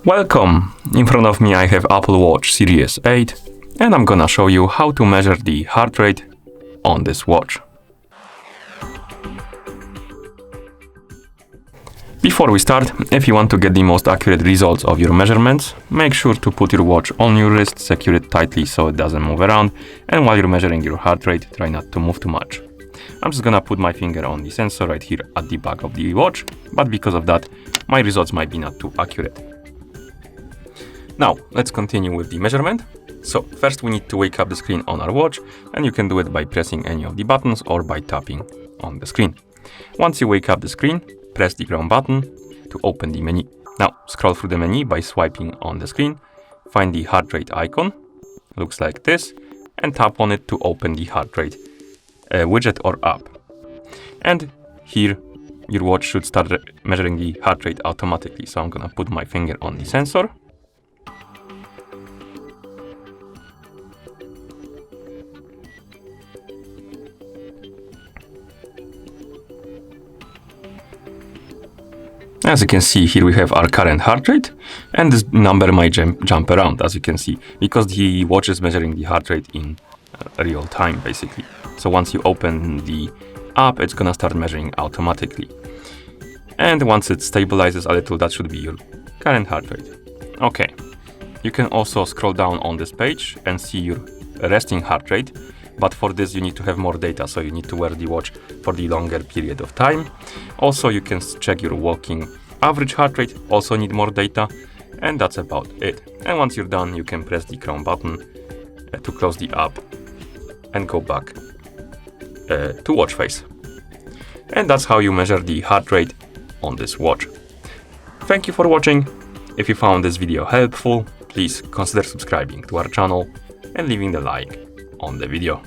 Welcome! In front of me I have Apple Watch Series 8 and I'm gonna show you how to measure the heart rate on this watch. Before we start, if you want to get the most accurate results of your measurements, make sure to put your watch on your wrist, secure it tightly so it doesn't move around, and while you're measuring your heart rate, try not to move too much. I'm just gonna put my finger on the sensor right here at the back of the watch, but because of that, my results might be not too accurate. Now, let's continue with the measurement. So, first we need to wake up the screen on our watch, and you can do it by pressing any of the buttons or by tapping on the screen. Once you wake up the screen, press the ground button to open the menu. Now, scroll through the menu by swiping on the screen, find the heart rate icon, looks like this, and tap on it to open the heart rate widget or app. And here, your watch should start measuring the heart rate automatically. So I'm gonna put my finger on the sensor. As you can see, here we have our current heart rate, and this number might jump around, as you can see, because the watch is measuring the heart rate in real time, basically. So once you open the app, it's gonna start measuring automatically. And once it stabilizes a little, that should be your current heart rate. Okay, you can also scroll down on this page and see your resting heart rate. But for this, you need to have more data, so you need to wear the watch for the longer period of time. Also, you can check your walking average heart rate, also need more data, and that's about it. And once you're done, you can press the crown button to close the app and go back to watch face. And that's how you measure the heart rate on this watch. Thank you for watching. If you found this video helpful, please consider subscribing to our channel and leaving the like on the video.